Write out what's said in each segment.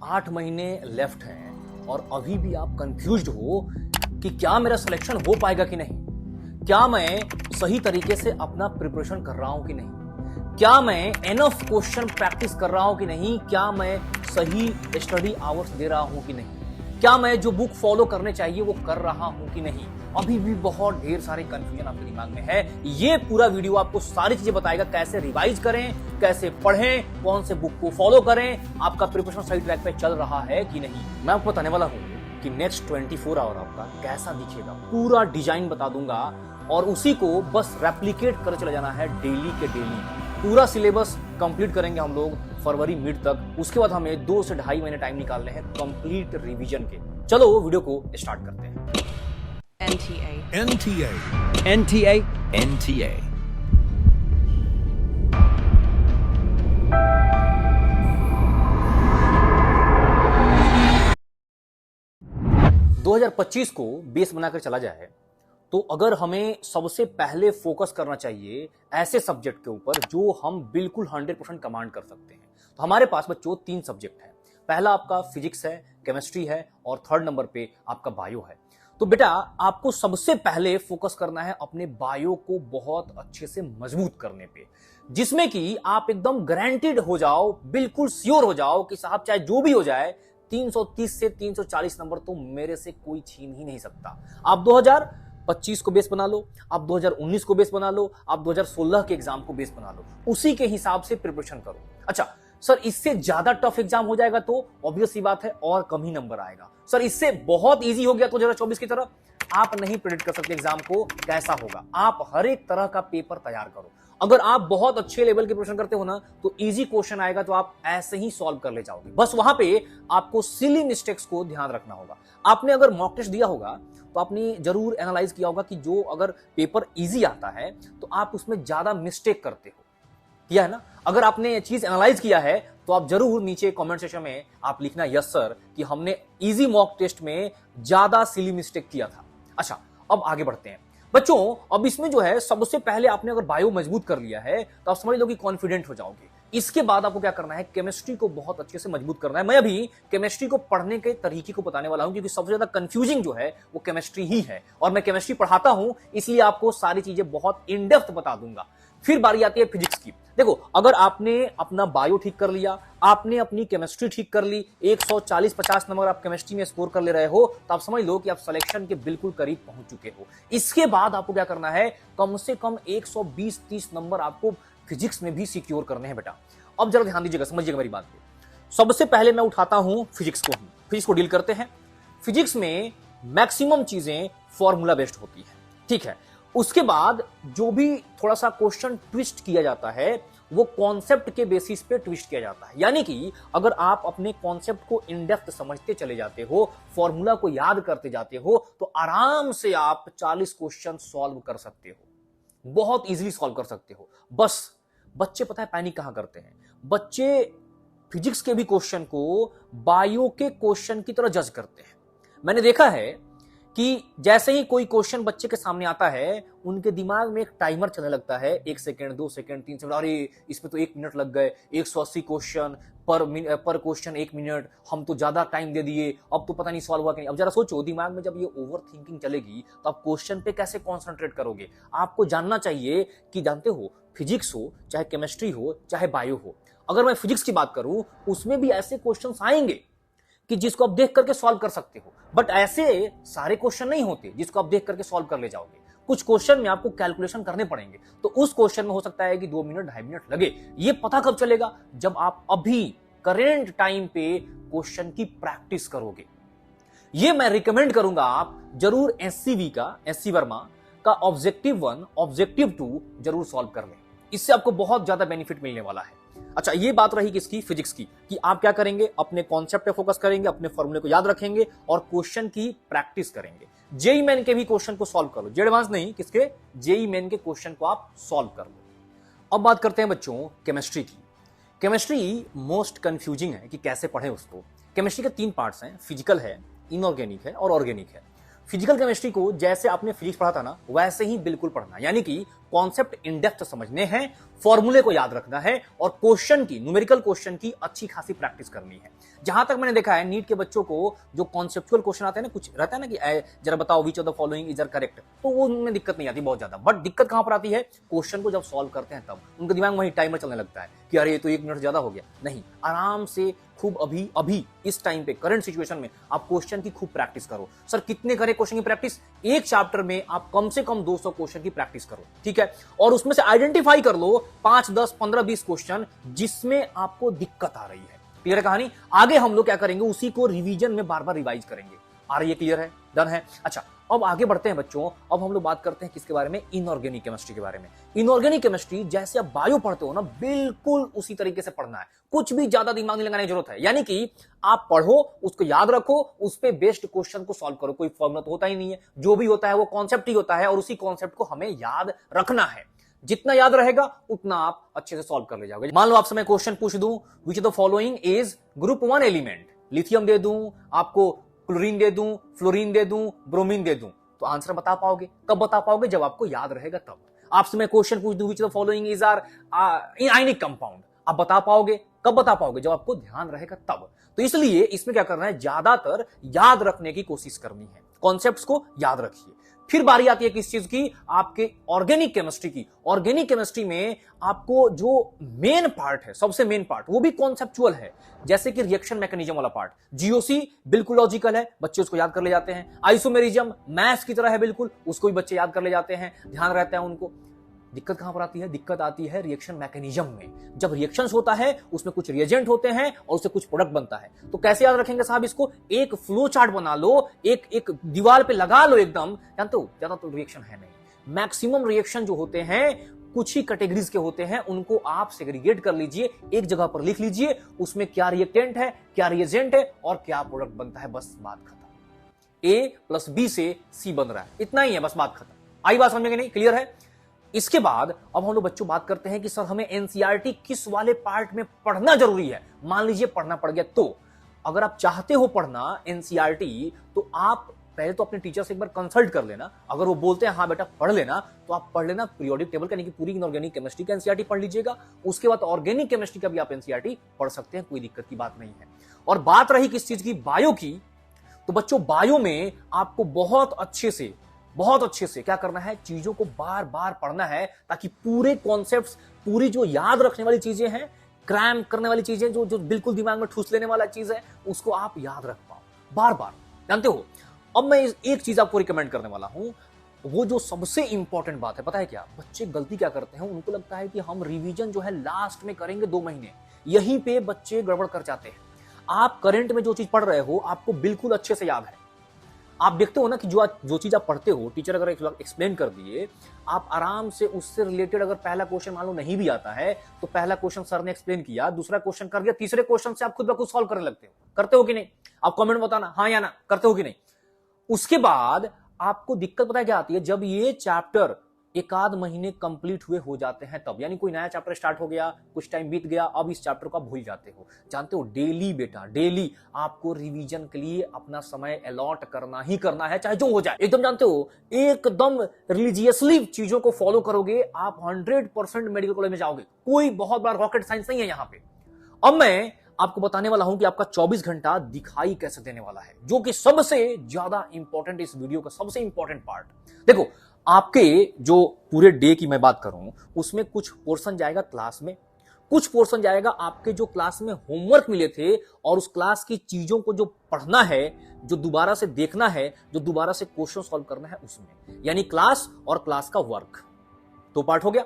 8 महीने लेफ्ट हैं और अभी भी आप कंफ्यूज्ड हो कि क्या मेरा सिलेक्शन हो पाएगा कि नहीं, क्या मैं सही तरीके से अपना प्रिपरेशन कर रहा हूं कि नहीं, क्या मैं एनफ क्वेश्चन प्रैक्टिस कर रहा हूं कि नहीं, क्या मैं सही स्टडी आवर्स दे रहा हूं कि नहीं, क्या मैं जो बुक फॉलो करने चाहिए वो कर रहा हूं कि नहीं। अभी भी बहुत ढेर सारे कंफ्यूजन आपके दिमाग में है। ये पूरा वीडियो आपको सारी चीजें बताएगा, कैसे रिवाइज करें, कैसे पढ़ें, कौन से बुक को फॉलो करें, आपका प्रिपरेशन सही ट्रैक पे चल रहा है कि नहीं। मैं आपको बताने वाला हूं कि नेक्स्ट 24 आवर आपका कैसा दिखेगा, पूरा डिजाइन बता दूंगा और उसी को बस रेप्लिकेट कर चला जाना है डेली के डेली। पूरा सिलेबस कंप्लीट करेंगे हम लोग फरवरी मिड तक। उसके बाद हमें 2 से 2.5 महीने टाइम निकालने हैं कंप्लीट रिवीजन के। चलो वीडियो को स्टार्ट करते हैं। NTA 2025 को बेस बनाकर चला जाए तो अगर हमें सबसे पहले फोकस करना चाहिए ऐसे सब्जेक्ट के ऊपर जो हम बिल्कुल 100% कमांड कर सकते हैं, तो हमारे पास बच्चों 3 सब्जेक्ट हैं। पहला आपका फिजिक्स है, केमिस्ट्री है और थर्ड नंबर पे आपका बायो है। तो बेटा आपको सबसे पहले फोकस करना है अपने बायो को बहुत अच्छे से मजबूत करने पे, जिसमें कि आप एकदम गारंटीड हो जाओ, बिल्कुल श्योर हो जाओ कि साहब चाहे जो भी हो जाए 330 से 340 नंबर तो मेरे से कोई छीन ही नहीं सकता। आप 2025 को बेस बना लो, आप 2019 को बेस बना लो, आप 2016 के एग्जाम को बेस बना लो, उसी के हिसाब से प्रिपरेशन करो। अच्छा सर इससे ज्यादा टफ एग्जाम हो जाएगा तो ऑब्वियस सी बात है और कम ही नंबर आएगा। सर इससे बहुत इजी हो गया तो 2024 की तरह, आप नहीं प्रेडिक्ट कर सकते एग्जाम को कैसा होगा। आप हर एक तरह का पेपर तैयार करो। अगर आप बहुत अच्छे लेवल के प्रिपरेशन करते हो ना तो इजी क्वेश्चन आएगा तो आप ऐसे ही सॉल्व कर ले जाओगे। बस वहां पे आपको सिली मिस्टेक्स को ध्यान रखना होगा। आपने अगर मॉक टेस्ट दिया होगा तो आपने जरूर एनालाइज किया होगा कि जो अगर पेपर इजी आता है तो आप उसमें ज्यादा मिस्टेक करते हो, किया है ना। अगर आपने ये चीज एनालाइज किया है तो आप जरूर नीचे कमेंट सेक्शन में आप लिखना यस सर कि हमने इजी मॉक टेस्ट में ज्यादा सिली मिस्टेक किया था। अच्छा अब आगे बढ़ते हैं बच्चों। अब इसमें जो है सबसे पहले आपने अगर बायो मजबूत कर लिया है तो आप समझ लो कि कॉन्फिडेंट हो जाओगे। इसके बाद आपको क्या करना है, केमिस्ट्री को बहुत अच्छे से मजबूत करना है। मैं अभी केमिस्ट्री को पढ़ने के तरीके को बताने वाला हूं क्योंकि सबसे ज्यादा कंफ्यूजिंग जो है वो केमिस्ट्री ही है और मैं केमिस्ट्री पढ़ाता हूं इसलिए आपको सारी चीजें बहुत इन डेप्थ बता दूंगा। फिर बारी आती है फिजिक्स की। देखो अगर आपने अपना बायो ठीक कर लिया, आपने अपनी केमिस्ट्री ठीक कर ली, 140-50 नंबर आप केमिस्ट्री में स्कोर कर ले रहे हो तो आप समझ लो कि आप सिलेक्शन के बिल्कुल करीब पहुंच चुके हो। इसके बाद आपको क्या करना है, कम से कम 120-30 नंबर आपको फिजिक्स में भी सिक्योर करने हैं बेटा। अब जरा ध्यान दीजिएगा, समझिएगा मेरी बात को। सबसे पहले मैं उठाता हूं फिजिक्स को डील करते हैं। फिजिक्स में मैक्सिमम चीजें फॉर्मूला बेस्ड होती है, ठीक है। उसके बाद जो भी थोड़ा सा क्वेश्चन ट्विस्ट किया जाता है वो कॉन्सेप्ट के बेसिस पे ट्विस्ट किया जाता है। यानी कि अगर आप अपने कॉन्सेप्ट को इन डेप्थ समझते चले जाते हो, फॉर्मूला को याद करते जाते हो तो आराम से आप 40 क्वेश्चन सॉल्व कर सकते हो, बहुत इजीली सॉल्व कर सकते हो। बस बच्चे पता है पैनिक कहां करते हैं, बच्चे फिजिक्स के भी क्वेश्चन को बायो के क्वेश्चन की तरह जज करते हैं। मैंने देखा है कि जैसे ही कोई क्वेश्चन बच्चे के सामने आता है उनके दिमाग में एक टाइमर चलने लगता है, 1 सेकंड 2 सेकंड 3 सेकंड, अरे इसमें तो 1 मिनट लग गए, 180 क्वेश्चन पर क्वेश्चन 1 मिनट, हम तो ज्यादा टाइम दे दिए, अब तो पता नहीं सॉल्व हुआ कि नहीं। अब जरा सोचो दिमाग में जब ये ओवर थिंकिंग चलेगी तो आप क्वेश्चन पे कैसे कॉन्सेंट्रेट करोगे। आपको जानना चाहिए कि जानते हो फिजिक्स हो चाहे केमिस्ट्री हो चाहे बायो हो, अगर मैं फिजिक्स की बात करूं उसमें भी ऐसे क्वेश्चन आएंगे कि जिसको आप देख करके सॉल्व कर सकते हो, बट ऐसे सारे क्वेश्चन नहीं होते जिसको आप देख करके सॉल्व कर ले जाओगे। कुछ क्वेश्चन में आपको कैलकुलेशन करने पड़ेंगे तो उस क्वेश्चन में हो सकता है कि 2 मिनट 2.5 मिनट लगे। ये पता कब चलेगा, जब आप अभी करेंट टाइम पे क्वेश्चन की प्रैक्टिस करोगे। ये मैं रिकमेंड करूंगा आप जरूर एससी वर्मा का ऑब्जेक्टिव 1 ऑब्जेक्टिव 2 जरूर सॉल्व कर लें, इससे आपको बहुत ज्यादा बेनिफिट मिलने वाला है। अच्छा ये बात रही किसकी, फिजिक्स की, कि आप क्या करेंगे, अपने कॉन्सेप्ट पे फोकस करेंगे, अपने फॉर्मूले को याद रखेंगे और क्वेश्चन की प्रैक्टिस करेंगे। जेई मेन के भी क्वेश्चन को सॉल्व कर लो, एडवांस नहीं, किसके, जेई मेन के क्वेश्चन को आप सॉल्व कर लो। अब बात करते हैं बच्चों केमिस्ट्री की। केमिस्ट्री मोस्ट कंफ्यूजिंग है कि कैसे पढ़े उसको। केमिस्ट्री के 3 पार्ट्स हैं, फिजिकल है, इनऑर्गेनिक है और ऑर्गेनिक है। फिजिकल केमिस्ट्री को जैसे आपने फिजिक्स पढ़ा था ना वैसे ही बिल्कुल पढ़ना, यानी कि कॉन्सेप्ट इन डेप्थ समझने हैं, फॉर्मूले को याद रखना है और क्वेश्चन की, न्यूमेरिकल क्वेश्चन की अच्छी खासी प्रैक्टिस करनी है। जहां तक मैंने देखा है नीट के बच्चों को जो कॉन्सेप्चुअल क्वेश्चन आते हैं ना, कुछ रहता है ना कि जरा बताओ which of the following is are correct, तो वो उनमें दिक्कत नहीं आती बहुत ज्यादा। बट दिक्कत कहां पर आती है, क्वेश्चन को जब सॉल्व करते हैं तब उनके दिमाग में वही टाइमर चलने लगता है कि अरे ये तो 1 मिनट ज्यादा हो गया। नहीं, आराम से खूब अभी अभी इस टाइम पे करंट सिचुएशन में आप क्वेश्चन की खूब प्रैक्टिस करो। सर कितने करें क्वेश्चन की प्रैक्टिस? एक चैप्टर में आप कम से कम 200 क्वेश्चन की प्रैक्टिस करो, ठीक है? और उसमें से आइडेंटिफाई कर लो 5, 10, 15, 20 क्वेश्चन जिसमें आपको दिक्कत आ रही है। क्लियर है कहानी? आगे हम लोग क्या करेंगे, उसी को रिवीजन में बार बार रिवाइज करेंगे। आ रही है? क्लियर है? डन है? अच्छा, अब आगे बढ़ते हैं बच्चों। अब हम लोग बात करते हैं किसके बारे में, इनऑर्गेनिक केमिस्ट्री के बारे में। इनऑर्गेनिक केमिस्ट्री जैसे आप बायो पढ़ते हो ना, बिल्कुल उसी तरीके से पढ़ना है, कुछ भी ज्यादा दिमाग नहीं लगाने की जरूरत है। यानी कि आप पढ़ो, उसको याद रखो, उस पे बेस्ड क्वेश्चन को सॉल्व करो। कोई फॉर्मूला तो होता ही नहीं है, जो भी होता है वो कॉन्सेप्ट ही होता है और उसी कॉन्सेप्ट को हमें याद रखना है। जितना याद रहेगा उतना आप अच्छे से सॉल्व कर ले जाओगे। मान लो आपसे मैं क्वेश्चन पूछ दूं, which of the following is group 1 element, lithium दे दूं, आपको क्लोरीन दे दूं, फ्लोरीन दे दूं, ब्रोमीन दे दूं, तो आंसर बता पाओगे? कब बता पाओगे? जब आपको याद रहेगा तब। आपसे मैं क्वेश्चन पूछ दूं, which of the following is are ionic compound, आप बता पाओगे? कब बता पाओगे? जब आपको ध्यान रहेगा तब। तो इसलिए इसमें क्या करना है, ज्यादातर याद रखने की कोशिश करनी है, कॉन्सेप्ट्स को याद रखिए। फिर बारी आती है किस चीज की, आपके ऑर्गेनिक केमिस्ट्री की। ऑर्गेनिक केमिस्ट्री में आपको जो मेन पार्ट है, सबसे मेन पार्ट, वो भी कॉन्सेप्चुअल है। जैसे कि रिएक्शन मैकेनिज्म वाला पार्ट, जीओसी बिल्कुल लॉजिकल है, बच्चे उसको याद कर ले जाते हैं। आइसोमेरिज्म मैथ्स की तरह है बिल्कुल, उसको भी बच्चे याद कर ले जाते हैं, ध्यान रहता है उनको। दिक्कत कहां पर आती है, दिक्कत आती है रिएक्शन मैकेनिज्म में। जब रिएक्शंस होता है उसमें कुछ रिएजेंट होते हैं और उससे कुछ प्रोडक्ट बनता है, तो कैसे याद रखेंगे साहब इसको? एक फ्लो चार्ट बना लो, एक दीवार पे लगा लो एकदम। जानते हो ज्यादा तो रिएक्शन है नहीं, मैक्सिमम रिएक्शन जो होते हैं कुछ ही कैटेगरीज के होते हैं, उनको आप सेग्रीगेट कर लीजिए, एक जगह पर लिख लीजिए, उसमें क्या रिएक्टेंट है, क्या रिएजेंट है और क्या प्रोडक्ट बनता है, बस बात खत्म। A + B से C बन रहा है, इतना ही है, बस बात खत्म। आई बात समझ में नहीं? क्लियर है? इसके बाद अब हम लोग बच्चों बात करते हैं कि सर हमें एनसीईआरटी किस वाले पार्ट में पढ़ना जरूरी है। मान लीजिए पढ़ना पड़ गया, तो अगर आप चाहते हो पढ़ना एनसीईआरटी, तो आप पहले तो अपने टीचर से एक बार कंसल्ट कर लेना। अगर वो बोलते हैं हाँ बेटा पढ़ लेना, तो आप पढ़ लेना पीरियोडिक टेबल का, यानी कि पूरी इनऑर्गेनिक केमिस्ट्री का एनसीईआरटी पढ़ लीजिएगा। उसके बाद ऑर्गेनिक केमिस्ट्री का भी आप एनसीईआरटी पढ़ सकते हैं, कोई दिक्कत की बात नहीं है। और बात रही किस चीज की, बायो की, तो बच्चों बायो में आपको बहुत अच्छे से क्या करना है, चीजों को बार बार पढ़ना है, ताकि पूरे कॉन्सेप्ट्स, पूरी जो याद रखने वाली चीजें हैं, क्रैम करने वाली चीजें, जो बिल्कुल दिमाग में ठूस लेने वाला चीज है, उसको आप याद रख पाओ बार बार। जानते हो, अब मैं एक चीज आपको रिकमेंड करने वाला हूं, वो जो सबसे इंपॉर्टेंट बात है, पता है क्या? बच्चे गलती क्या करते हैं, उनको लगता है कि हम रिवीजन जो है लास्ट में करेंगे 2 महीने, यहीं पे बच्चे गड़बड़ कर जाते हैं। आप करंट में जो चीज पढ़ रहे हो आपको बिल्कुल अच्छे से याद है। आप देखते हो ना कि जो चीज आप पढ़ते हो, टीचर अगर एक्सप्लेन कर दिए, आप आराम से उससे रिलेटेड, अगर पहला क्वेश्चन मान लो नहीं भी आता है, तो पहला क्वेश्चन सर ने एक्सप्लेन किया, दूसरा क्वेश्चन कर दिया, तीसरे क्वेश्चन से आप खुद ब खुद सॉल्व करने लगते हो। करते हो कि नहीं? आप कमेंट में बताना हाँ या ना, करते हो कि नहीं? उसके बाद आपको दिक्कत पता है क्या आती है, जब ये चैप्टर 1 आध महीने कंप्लीट हुए हो जाते हैं तब, यानी कोई नया चैप्टर स्टार्ट हो गया, कुछ टाइम बीत गया, अब इस चैप्टर को आप भूल जाते हो। जानते हो, डेली बेटा डेली आपको रिवीजन के लिए अपना समय अलॉट करना ही करना है, चाहे जो हो जाए। एकदम जानते हो, एकदम रिलीजियसली चीजों को फॉलो करोगे, आप 100% मेडिकल कॉलेज में जाओगे। कोई बहुत बड़ा रॉकेट साइंस नहीं है यहाँ पे। अब मैं आपको बताने वाला हूं कि आपका 24 घंटा दिखाई कैसे देने वाला है, जो कि सबसे ज्यादा इंपॉर्टेंट, इस वीडियो का सबसे इंपॉर्टेंट पार्ट। देखो, आपके जो पूरे डे की मैं बात करूं, उसमें कुछ पोर्शन जाएगा क्लास में, कुछ पोर्शन जाएगा आपके जो क्लास में होमवर्क मिले थे, और उस क्लास की चीजों को जो पढ़ना है, जो दोबारा से देखना है, जो दोबारा से क्वेश्चन सॉल्व करना है उसमें, यानी क्लास और क्लास का वर्क। 2 पार्ट हो गया।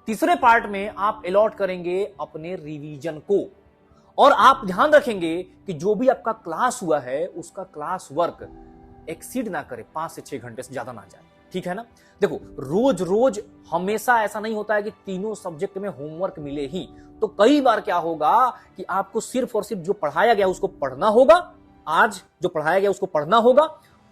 तीसरे पार्ट में आप अलॉट करेंगे अपने रिवीजन को, और आप ध्यान रखेंगे कि जो भी आपका क्लास हुआ है उसका क्लास वर्क एक्सीड ना करे, 5 से 6 घंटे से ज्यादा ना जाए। ठीक है ना? देखो, रोज रोज हमेशा ऐसा नहीं होता है कि तीनों सब्जेक्ट में होमवर्क मिले ही। तो कई बार क्या होगा कि आपको सिर्फ और सिर्फ जो पढ़ाया गया उसको पढ़ना होगा, आज जो पढ़ाया गया उसको पढ़ना होगा,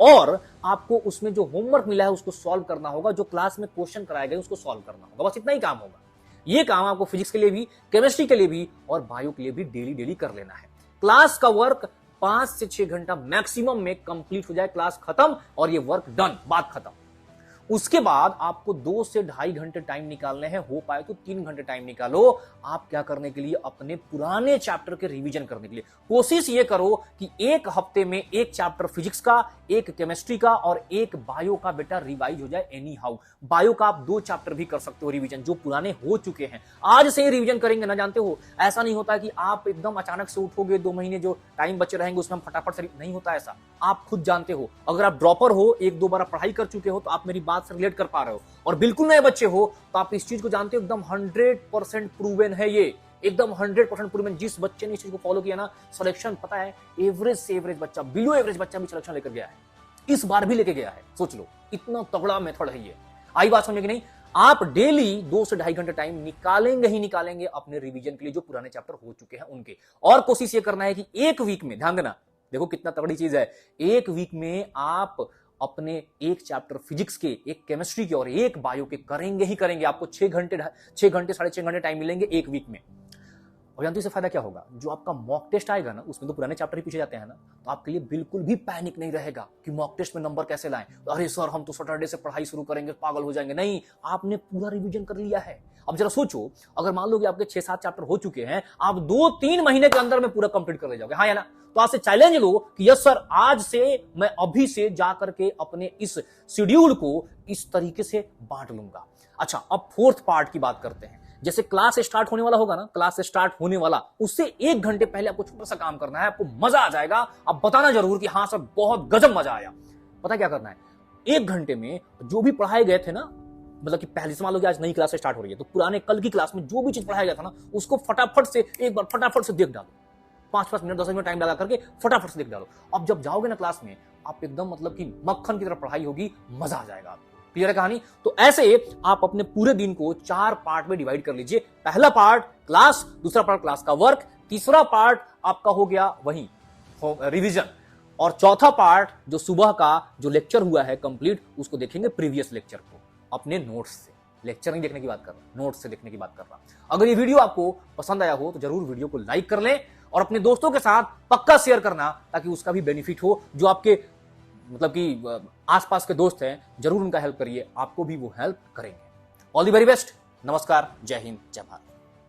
और आपको उसमें जो होमवर्क मिला है उसको सॉल्व करना होगा, जो क्लास में क्वेश्चन कराए गए उसको सॉल्व करना होगा। बस इतना ही काम होगा। ये काम आपको फिजिक्स के लिए भी, केमिस्ट्री के लिए भी और बायो के लिए भी डेली डेली कर लेना है। क्लास का वर्क 5 से 6 घंटा मैक्सिमम में कंप्लीट हो जाए, क्लास खत्म और ये वर्क डन, बात खत्म। उसके बाद आपको 2 से ढाई घंटे टाइम निकालने हैं, हो पाए तो 3 घंटे टाइम निकालो। आप क्या करने के लिए? अपने पुराने चैप्टर के रिवीजन करने के लिए। कोशिश ये करो कि एक हफ्ते में एक चैप्टर फिजिक्स का, एक केमिस्ट्री का और एक बायो का बेटा रिवाइज हो जाए। एनी हाउ बायो का आप 2 चैप्टर भी कर सकते हो रिवीजन, जो पुराने हो चुके हैं। आज से रिवीजन करेंगे ना, जानते हो ऐसा नहीं होता कि आप एकदम अचानक से उठोगे, 2 महीने जो टाइम बचे रहेंगे उसमें हम फटाफट से नहीं होता ऐसा। आप खुद जानते हो, अगर आप ड्रॉपर हो, 1-2 बार पढ़ाई कर चुके हो, तो आप मेरी बात से रिलेट कर पा रहे हो। और बिल्कुल नए बच्चे हो तो आप इस चीज को जानते हो, एकदम 100% प्रूवन है ये, एकदम 100% प्रूवन। जिस बच्चे ने इस चीज को फॉलो किया ना, सिलेक्शन पता है एवरेज से एवरेज बच्चा, बिलो एवरेज बच्चा भी सिलेक्शन लेकर गया है, इस बार भी लेके गया है। सोच लो, इतना तगड़ा मेथड है ये। आई बात समझ में कि नहीं? आप डेली 2 से ढाई घंटे टाइम निकालेंगे ही निकालेंगे अपने रिवीजन के लिए, जो पुराने चैप्टर हो चुके हैं उनके। और कोशिश ये करना है कि एक वीक में, ध्यान देना, देखो कितना तगड़ी चीज है, एक वीक में आप अपने एक चैप्टर फिजिक्स के, एक केमिस्ट्री के और एक बायो के करेंगे ही करेंगे। आपको 6 घंटे 6.5 घंटे टाइम मिलेंगे एक वीक में। और जानते हो इससे फायदा क्या होगा? जो आपका मॉक टेस्ट आएगा ना, उसमें तो पुराने चैप्टर ही पूछे जाते हैं ना, तो आपके लिए बिल्कुल भी पैनिक नहीं रहेगा कि मॉक टेस्ट में नंबर कैसे लाएं। अरे सर हम तो सैटरडे से पढ़ाई शुरू करेंगे, पागल हो जाएंगे। नहीं, आपने पूरा रिवीजन कर लिया है। अब जरा सोचो, अगर मान लो कि आपके 6-7 चैप्टर हो चुके हैं, आप 2-3 महीने के अंदर में पूरा कंप्लीट कर ले जाओगे, हाँ या ना? तो आज से चैलेंज लो कि यस सर, आज से मैं अभी से जाकर के अपने इस शेड्यूल को इस तरीके से बांट लूंगा। अच्छा, अब 4th पार्ट की बात करते हैं। जैसे क्लास स्टार्ट होने वाला होगा ना, क्लास स्टार्ट होने वाला उससे 1 घंटे पहले आपको छोटा सा काम करना है, आपको मजा आ जाएगा। आप बताना जरूर कि हाँ सर बहुत गजब मजा आया। पता क्या करना है? 1 घंटे में जो भी पढ़ाए गए थे ना, मतलब कि पहले से मान लो कि आज नई क्लास स्टार्ट हो रही है, तो पुराने कल की क्लास में जो भी चीज पढ़ाया गया था ना, उसको फटाफट से एक बार फटाफट से देख डालो। 5-5 मिनट 10 मिनट टाइम लगा करके फटाफट से देख डालो। अब जब जाओगे ना क्लास में, आप एकदम मतलब कि मक्खन की तरह पढ़ाई होगी, मजा आ जाएगा आपको। क्लियर है कहानी? तो ऐसे आप अपने पूरे दिन को 4 पार्ट में डिवाइड कर लीजिए। पहला पार्ट क्लास, दूसरा पार्ट क्लास का वर्क, तीसरा पार्ट आपका हो गया वही रिवीजन, और चौथा पार्ट जो सुबह का जो लेक्चर हुआ है कंप्लीट, उसको देखेंगे प्रीवियस लेक्चर को अपने नोट्स से। लेक्चर नहीं देखने की बात कर रहा, नोट्स से देखने की बात कर रहा। अगर ये वीडियो आपको पसंद आया हो तो जरूर वीडियो को लाइक कर लें और अपने दोस्तों के साथ पक्का शेयर करना, ताकि उसका भी बेनिफिट हो। जो आपके मतलब कि आसपास के दोस्त हैं, जरूर उनका हेल्प करिए, आपको भी वो हेल्प करेंगे। All the very best. नमस्कार, जय हिंद, जय भारत।